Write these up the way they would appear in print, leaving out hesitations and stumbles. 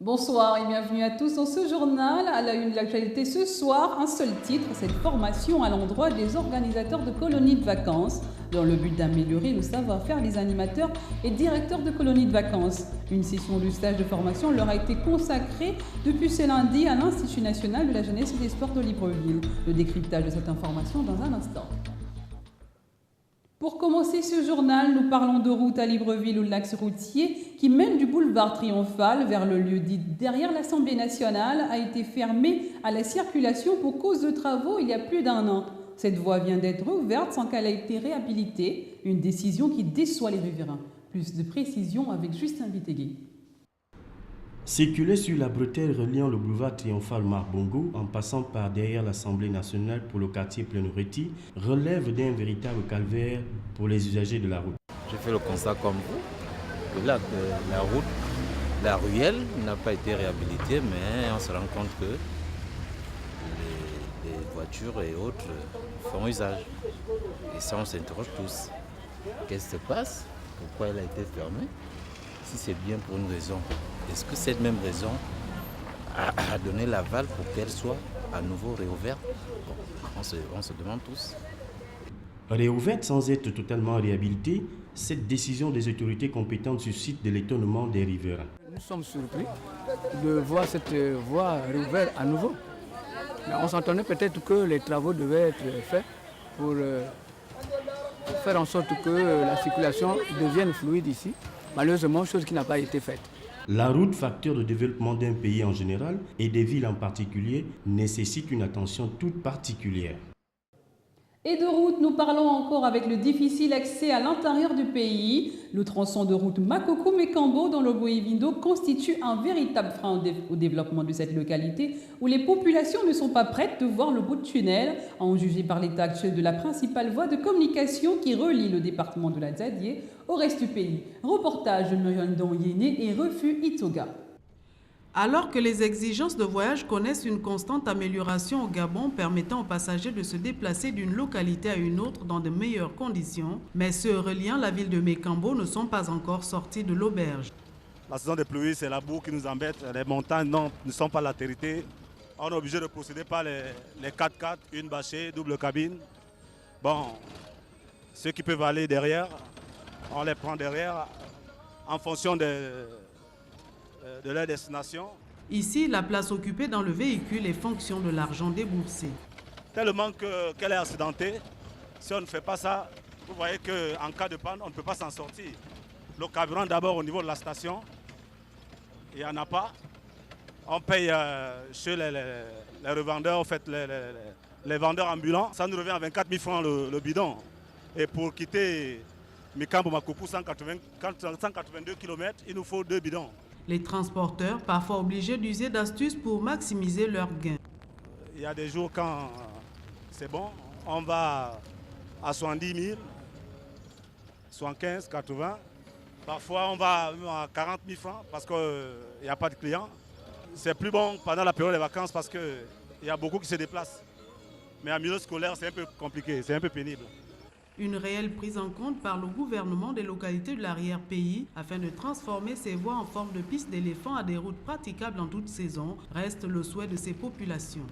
Bonsoir et bienvenue à tous dans ce journal. À la une de l'actualité ce soir, un seul titre, cette formation à l'endroit des organisateurs de colonies de vacances, dans le but d'améliorer le savoir-faire des animateurs et directeurs de colonies de vacances. Une session de stage de formation leur a été consacrée depuis ce lundi à l'Institut national de la jeunesse et des sports de Libreville. Le décryptage de cette information dans un instant. Pour commencer ce journal, nous parlons de route à Libreville ou de l'axe routier qui mène du boulevard Triomphal vers le lieu dit derrière l'Assemblée nationale a été fermé à la circulation pour cause de travaux il y a plus d'un an. Cette voie vient d'être ouverte sans qu'elle ait été réhabilitée, une décision qui déçoit les riverains. Plus de précisions avec Justin Bitegui. Circuler sur la bretelle reliant le boulevard Triomphal Marbongo en passant par derrière l'Assemblée nationale pour le quartier Plénoreti relève d'un véritable calvaire pour les usagers de la route. Je fais le constat comme vous, que là, la route, la ruelle n'a pas été réhabilitée, mais on se rend compte que les voitures et autres font usage. Et ça, on s'interroge tous. Qu'est-ce qui se passe? Pourquoi elle a été fermée? Si c'est bien pour une raison, est-ce que cette même raison a donné l'aval pour qu'elle soit à nouveau réouverte? Bon, on se demande tous. Réouverte sans être totalement réhabilitée, cette décision des autorités compétentes suscite de l'étonnement des riverains. Nous sommes surpris de voir cette voie réouverte à nouveau. Mais on s'entendait peut-être que les travaux devaient être faits pour faire en sorte que la circulation devienne fluide ici. Malheureusement, chose qui n'a pas été faite. La route, facteur de développement d'un pays en général et des villes en particulier, nécessite une attention toute particulière. Et de route, nous parlons encore avec le difficile accès à l'intérieur du pays. Le tronçon de route Makoko-Mekambo dans le Boïvindo constitue un véritable frein au développement de cette localité où les populations ne sont pas prêtes de voir le bout de tunnel, à en juger par l'état actuel de la principale voie de communication qui relie le département de la Dzadie au reste du pays. Reportage de Noyondon Yéné et Refus Itoga. Alors que les exigences de voyage connaissent une constante amélioration au Gabon permettant aux passagers de se déplacer d'une localité à une autre dans de meilleures conditions, mais ceux reliant la ville de Mekambo ne sont pas encore sortis de l'auberge. La saison de pluie, c'est la boue qui nous embête. Les montagnes ne sont pas latérité. On est obligé de procéder par les 4x4, une bâchée, double cabine. Bon, ceux qui peuvent aller derrière, on les prend derrière en fonction de leur destination. Ici, la place occupée dans le véhicule est fonction de l'argent déboursé. Tellement qu'elle est accidentée, si on ne fait pas ça, vous voyez qu'en cas de panne, on ne peut pas s'en sortir. Le carburant d'abord au niveau de la station, il n'y en a pas. On paye chez les revendeurs, en fait, les vendeurs ambulants. Ça nous revient à 24 000 francs le bidon. Et pour quitter Mekambo Makoko, 182 km, il nous faut 2 bidons. Les transporteurs, parfois obligés d'user d'astuces pour maximiser leurs gains. Il y a des jours quand c'est bon, on va à 70 000, 75, 80. Parfois on va à 40 000 francs parce qu'il n'y a pas de clients. C'est plus bon pendant la période des vacances parce qu'il y a beaucoup qui se déplacent. Mais en milieu scolaire, c'est un peu compliqué, c'est un peu pénible. Une réelle prise en compte par le gouvernement des localités de l'arrière-pays afin de transformer ces voies en forme de pistes d'éléphants à des routes praticables en toute saison reste le souhait de ces populations.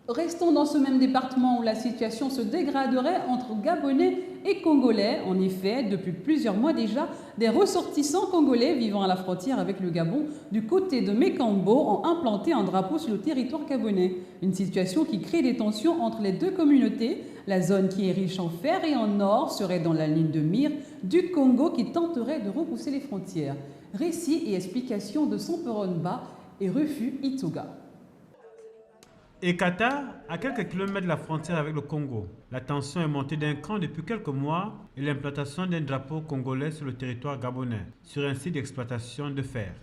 Restons dans ce même département où la situation se dégraderait entre Gabonais et Congolais. En effet, depuis plusieurs mois déjà, des ressortissants congolais vivant à la frontière avec le Gabon du côté de Mekambo ont implanté un drapeau sur le territoire gabonais. Une situation qui crée des tensions entre les deux communautés. La zone qui est riche en fer et en or serait dans la ligne de mire du Congo qui tenterait de repousser les frontières. Récit et explication de Somperonba et Refus Itoga. Ekata, à quelques kilomètres de la frontière avec le Congo, la tension est montée d'un cran depuis quelques mois et l'implantation d'un drapeau congolais sur le territoire gabonais, sur un site d'exploitation de fer.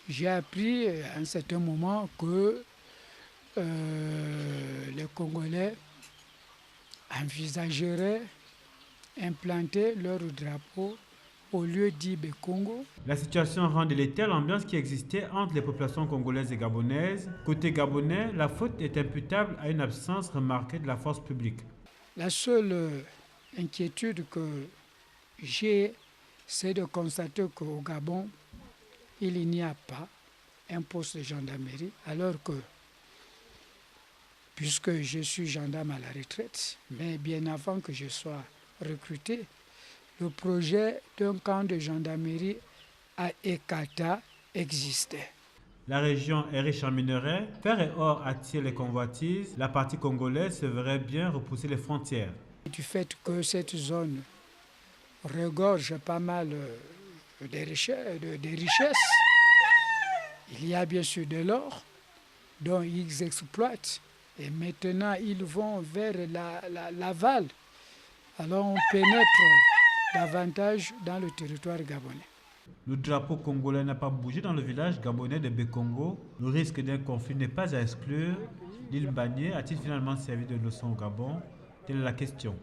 J'ai appris à un certain moment que les Congolais envisageraient implanter leur drapeau au lieu d'Ibé Congo. La situation rend délétère l'ambiance qui existait entre les populations congolaises et gabonaises. Côté gabonais, la faute est imputable à une absence remarquée de la force publique. La seule inquiétude que j'ai, c'est de constater qu'au Gabon, il n'y a pas un poste de gendarmerie, alors que, puisque je suis gendarme à la retraite, mais bien avant que je sois recruté, le projet d'un camp de gendarmerie à Ekata existait. La région est riche en minerais, fer et or attire les convoitises, la partie congolaise se verrait bien repousser les frontières. Du fait que cette zone regorge pas mal de richesses, il y a bien sûr de l'or dont ils exploitent et maintenant ils vont vers l'aval. Alors on pénètre davantage dans le territoire gabonais. Le drapeau congolais n'a pas bougé dans le village gabonais de Bekongo. Le risque d'un conflit n'est pas à exclure. L'île Bagné a-t-il finalement servi de leçon au Gabon? Telle est la question.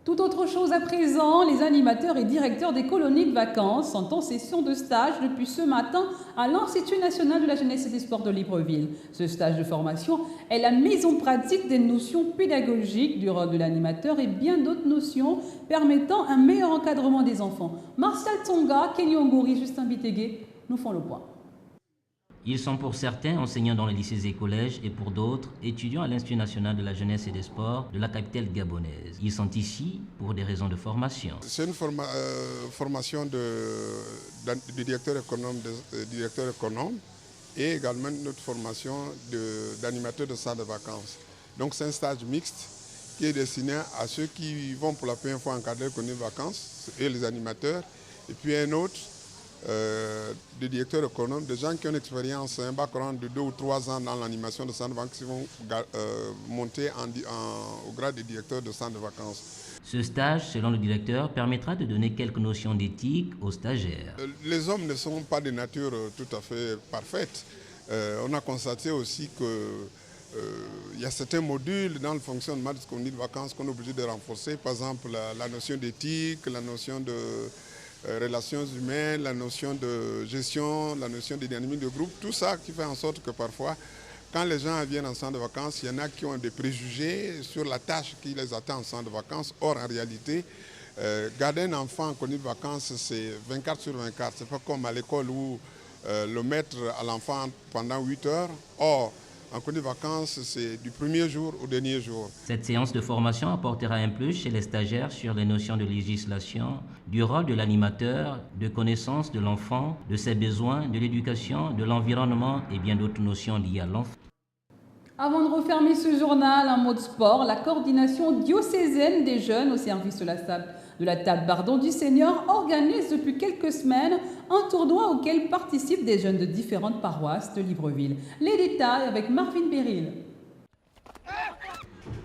Tout autre chose à présent, les animateurs et directeurs des colonies de vacances sont en session de stage depuis ce matin à l'Institut national de la jeunesse et des sports de Libreville. Ce stage de formation est la mise en pratique des notions pédagogiques du rôle de l'animateur et bien d'autres notions permettant un meilleur encadrement des enfants. Martial Tsonga, Kenny Ongori, Justin Bitegué nous font le point. Ils sont pour certains enseignants dans les lycées et collèges et pour d'autres étudiants à l'Institut national de la jeunesse et des sports de la capitale gabonaise. Ils sont ici pour des raisons de formation. C'est une formation de directeur économe et également notre formation d'animateur de salle de vacances. Donc c'est un stage mixte qui est destiné à ceux qui vont pour la première fois encadrer les colonies de vacances et les animateurs. Et puis un autre des directeurs économes, des gens qui ont une expérience, un background de 2 ou 3 ans dans l'animation de centre de vacances qui vont monter au grade de directeur de centre de vacances. Ce stage, selon le directeur, permettra de donner quelques notions d'éthique aux stagiaires. Les hommes ne sont pas de nature tout à fait parfaite. On a constaté aussi qu'il y a certains modules dans le fonctionnement de ce colonies de vacances qu'on est obligé de renforcer. Par exemple, la notion d'éthique, la notion de relations humaines, la notion de gestion, la notion de dynamique de groupe, tout ça qui fait en sorte que parfois, quand les gens viennent en centre de vacances, il y en a qui ont des préjugés sur la tâche qui les attend en centre de vacances. Or, en réalité, garder un enfant en colonie de vacances, c'est 24 sur 24. Ce n'est pas comme à l'école où le mettre à l'enfant pendant 8 heures. Or, en colonie de vacances, c'est du premier jour au dernier jour. Cette séance de formation apportera un plus chez les stagiaires sur les notions de législation, du rôle de l'animateur, de connaissance de l'enfant, de ses besoins, de l'éducation, de l'environnement et bien d'autres notions liées à l'enfant. Avant de refermer ce journal, un mot de sport, la coordination diocésaine des jeunes au service de la table du Seigneur organise depuis quelques semaines un tournoi auquel participent des jeunes de différentes paroisses de Libreville. Les détails avec Marvin Beryl.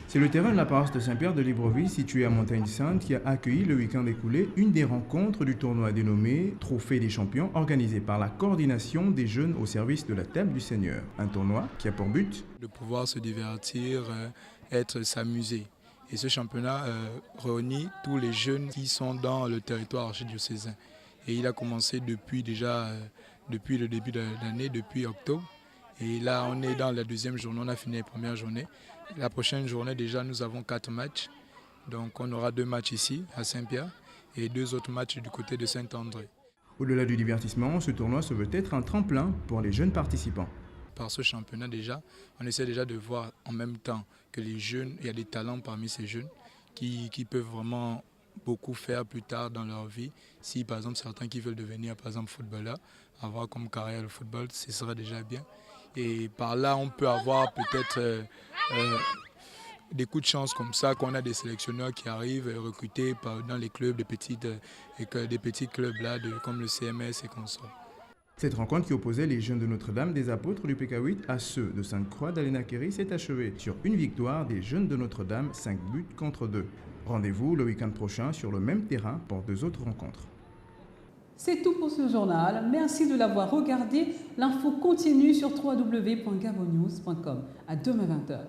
C'est le terrain de la paroisse de Saint-Pierre de Libreville, situé à Montagne-Sainte, qui a accueilli le week-end écoulé une des rencontres du tournoi dénommé Trophée des champions, organisé par la coordination des jeunes au service de la table du Seigneur. Un tournoi qui a pour but de pouvoir se divertir, s'amuser. Et ce championnat réunit tous les jeunes qui sont dans le territoire archidiocésain. Et il a commencé depuis le début de l'année, depuis octobre. Et là, on est dans la 2e journée, on a fini la première journée. La prochaine journée, déjà, nous avons 4 matchs. Donc, on aura 2 matchs ici, à Saint-Pierre, et 2 autres matchs du côté de Saint-André. Au-delà du divertissement, ce tournoi se veut être un tremplin pour les jeunes participants. Par ce championnat, déjà, on essaie déjà de voir en même temps que les jeunes, il y a des talents parmi ces jeunes qui peuvent vraiment beaucoup faire plus tard dans leur vie. Si, par exemple, certains qui veulent devenir, par exemple, footballeur, avoir comme carrière le football, ce serait déjà bien. Et par là, on peut avoir peut-être des coups de chance comme ça, qu'on a des sélectionneurs qui arrivent recrutés dans les clubs, des petits clubs là, comme le CMS et consorts. Cette rencontre qui opposait les jeunes de Notre-Dame des Apôtres du PK8 à ceux de Sainte-Croix d'Aléna-Kéry s'est achevée sur une victoire des jeunes de Notre-Dame, 5 buts contre 2. Rendez-vous le week-end prochain sur le même terrain pour 2 autres rencontres. C'est tout pour ce journal. Merci de l'avoir regardé. L'info continue sur www.gabonnews.com. À demain 20h.